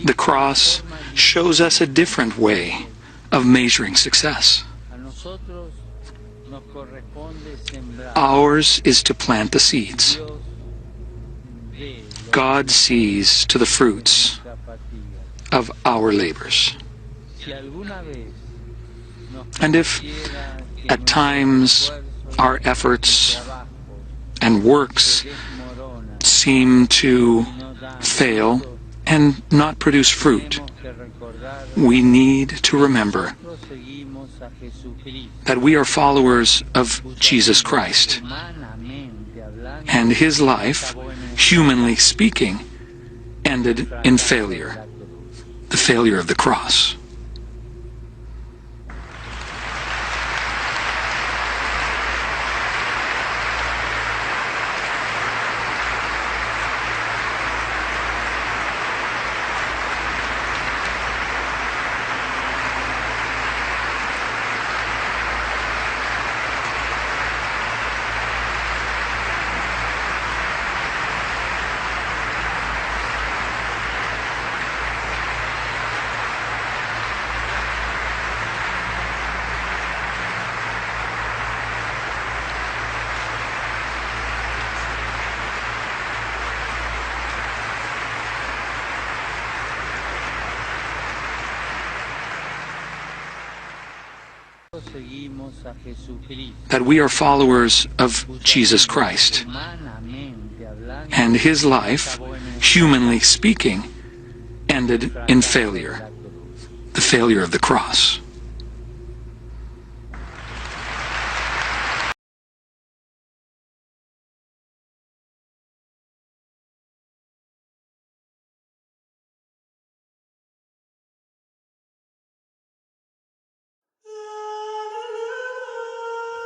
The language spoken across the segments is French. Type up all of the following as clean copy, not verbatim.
The cross shows us a different way of measuring success. Ours is to plant the seeds. God sees to the fruits of our labors. And if at times our efforts and works seem to fail and not produce fruit, we need to remember that we are followers of Jesus Christ, and his life, humanly speaking, ended in failure, the failure of the cross. That we are followers of Jesus Christ, and his life, humanly speaking, ended in failure, the failure of the cross.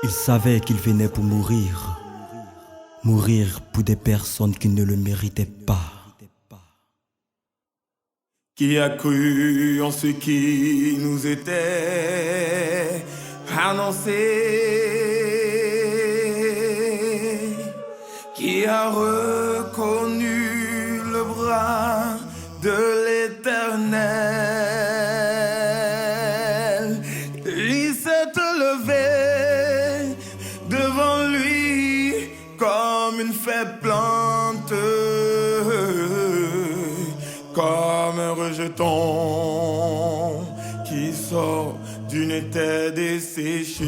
Il savait qu'il venait pour mourir, mourir pour des personnes qui ne le méritaient pas. Qui a cru en ce qui nous était annoncé, qui a reconnu le bras de l'Éternel. Il s'est levé devant lui comme une faible plante, comme un rejeton qui sort d'une terre desséchée.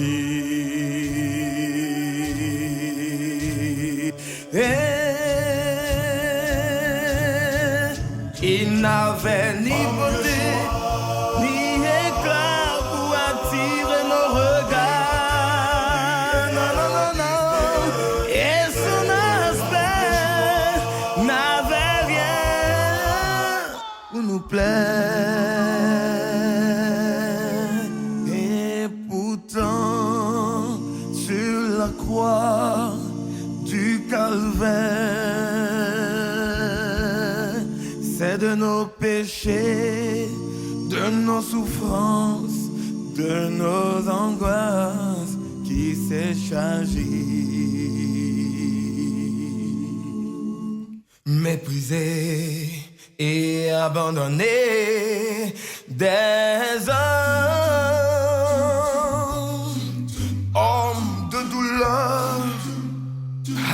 Et il n'avait ni beauté ni éclat pour attirer nos regards. Non, non, non, non. Et son aspect n'avait rien pour nous plaire. Et pourtant, sur la croix du calvaire, c'est de nos péchés, de nos souffrances, de nos angoisses qui s'est chargé. Méprisé et abandonné des hommes de douleur,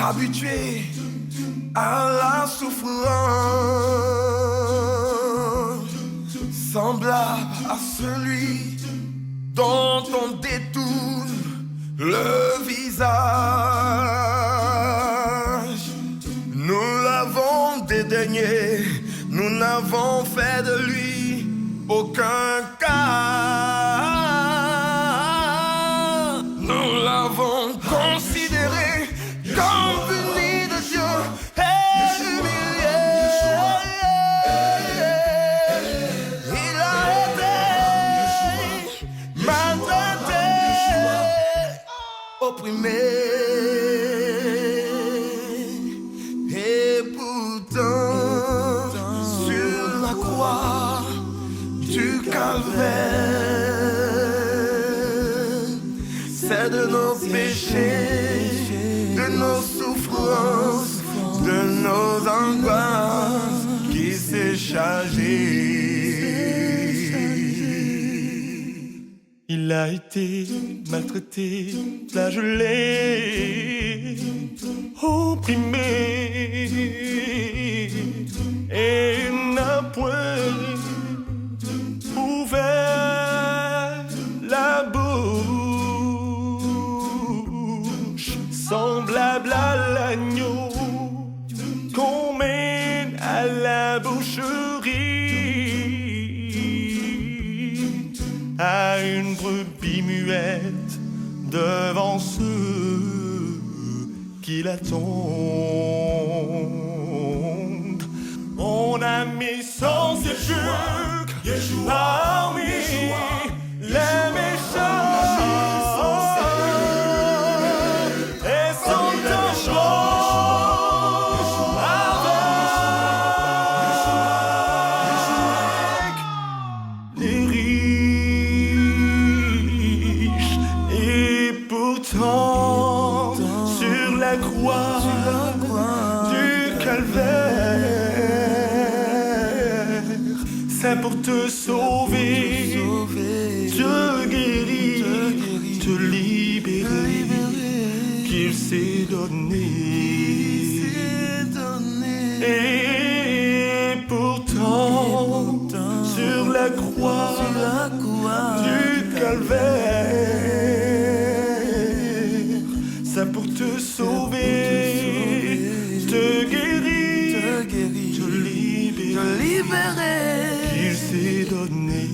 habitués à la souffrance, semblable à celui dont on détourne le visage. Nous l'avons dédaigné, nous n'avons fait de lui aucun cas. Nous l'avons considéré comme puni de Dieu et humilié. Il a été maltraité, opprimé. Et pourtant, sur la croix du calvaire, c'est de nos péchés, de nos souffrances, de nos angoisses qui s'est chargé. a été maltraité, flagellé, opprimé, et n'a point ouvert la bouche, semblable à l'agneau qu'on mène à la boucherie, à une brebis muette devant ceux qui l'attendent. On a mis son sépulcre parmi les méchants et son tombeau avec les riches. Et pourtant sur la croix du calvaire, c'est pour te sauver, te guérir, te libérer, qu'il s'est donné. Et pourtant, sur la croix du calvaire, c'est pour te sauver, te guérir, te libérer, qu'il s'est donné.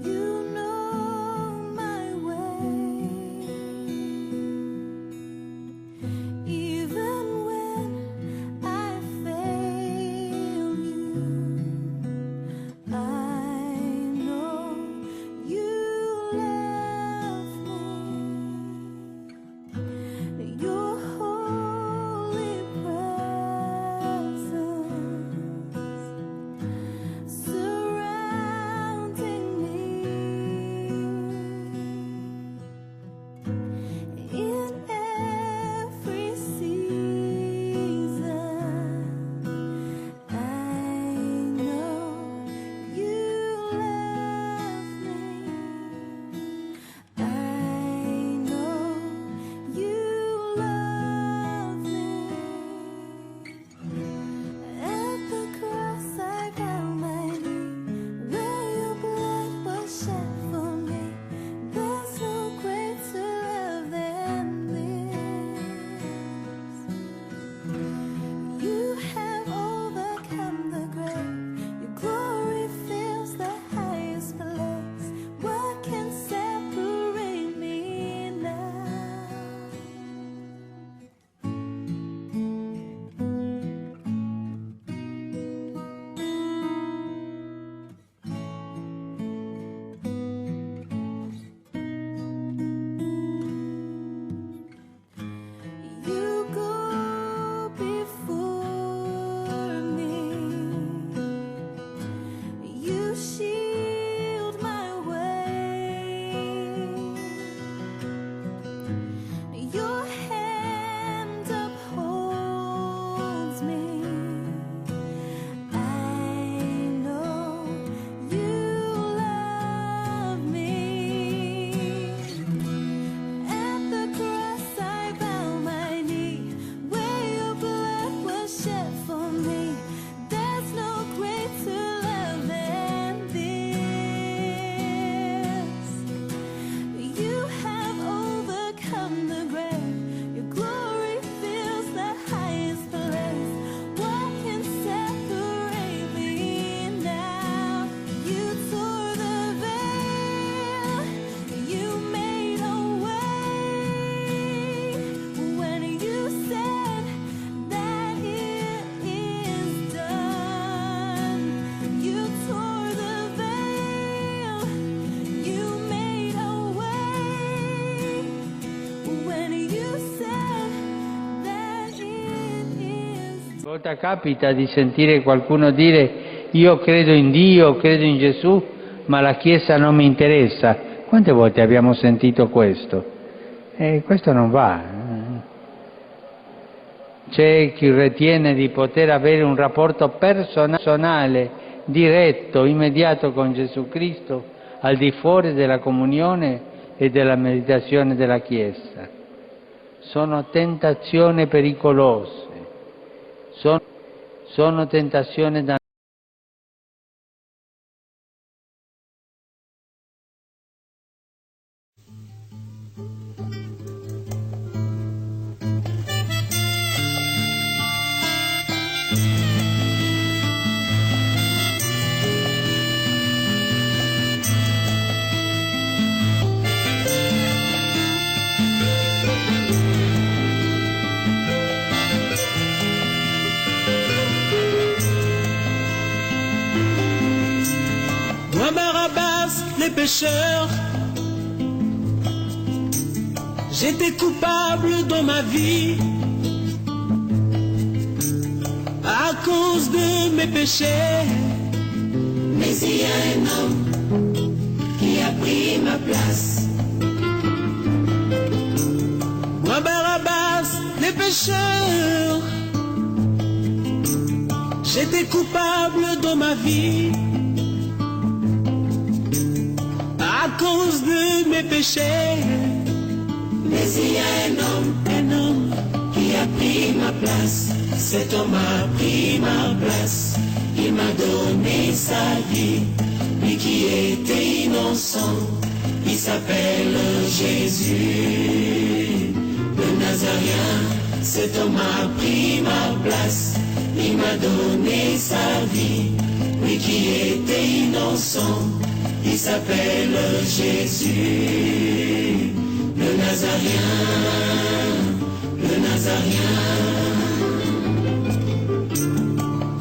You volta capita di sentire qualcuno dire io credo in Dio, credo in Gesù, ma la Chiesa non mi interessa. Quante volte abbiamo sentito questo? Questo non va. C'è chi ritiene di poter avere un rapporto personale, diretto, immediato con Gesù Cristo, al di fuori della comunione e della meditazione della Chiesa. Sono tentazioni pericolose, sono tentazioni da Moi, Barabbas, les pécheurs, j'étais coupable dans ma vie à cause de mes péchés. Mais il y a un homme qui a pris ma place. Moi, Barabbas, les pécheurs, j'étais coupable dans ma vie à cause de mes péchés. Mais il y a un homme qui a pris ma place. Cet homme a pris ma place. Il m'a donné sa vie. Lui qui était innocent, il s'appelle Jésus, le Nazaréen. Cet homme a pris ma place. Il m'a donné sa vie. Lui qui était innocent, il s'appelle Jésus, le Nazaréen, le Nazaréen.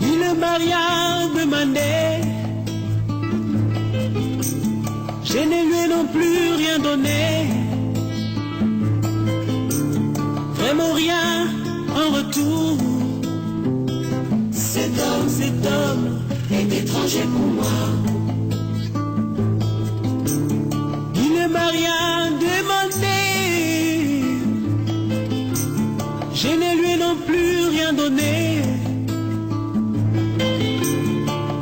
Il m'a rien demandé, je ne lui ai non plus rien donné, vraiment rien en retour. Cet homme est étranger pour moi. Il ne m'a rien demandé, je ne lui ai non plus rien donné,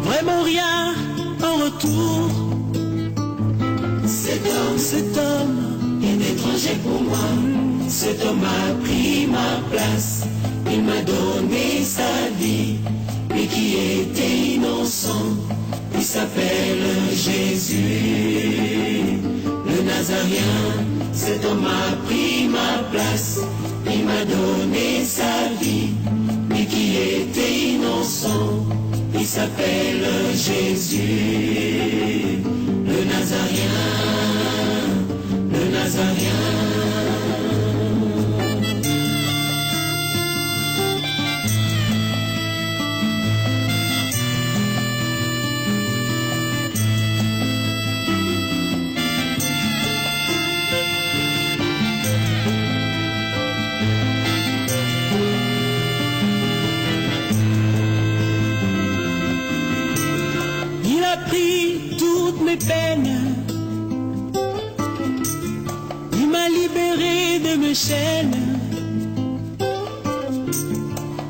vraiment rien en retour. Cet homme est étranger pour moi. Cet homme a pris ma place. Il m'a donné sa vie. Lui qui était innocent, il s'appelle Jésus, le Nazaréen. Cet homme a pris ma place. Il m'a donné sa vie. Lui qui était innocent, il s'appelle Jésus, le Nazaréen, le Nazaréen. Il a pris toutes mes peines, il m'a libéré de mes chaînes,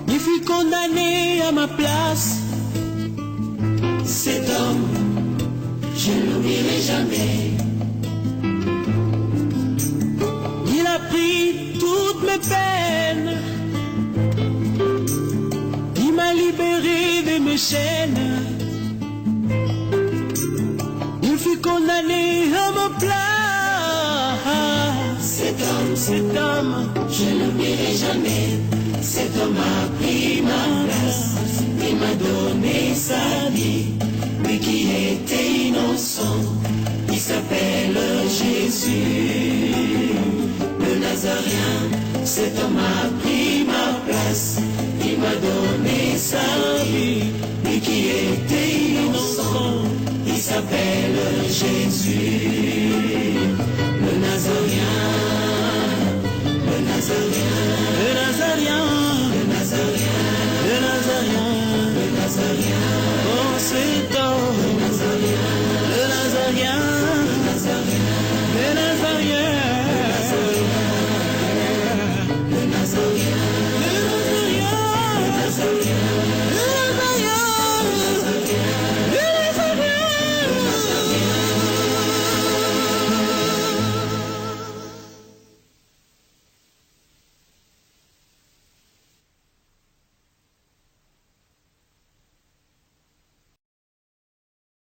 il fut condamné à ma place. Cet homme, je ne l'oublierai jamais. Il a pris toutes mes peines, il m'a libéré de mes chaînes, il fut condamné à ma place. Cet homme, je ne l'oublierai jamais. Cet homme a pris ma place. Il m'a donné sa vie. Lui qui était innocent, il s'appelle Jésus, le Nazaréen. Cet homme a pris ma place. Il m'a donné sa vie. Lui qui était innocent, il s'appelle Jésus,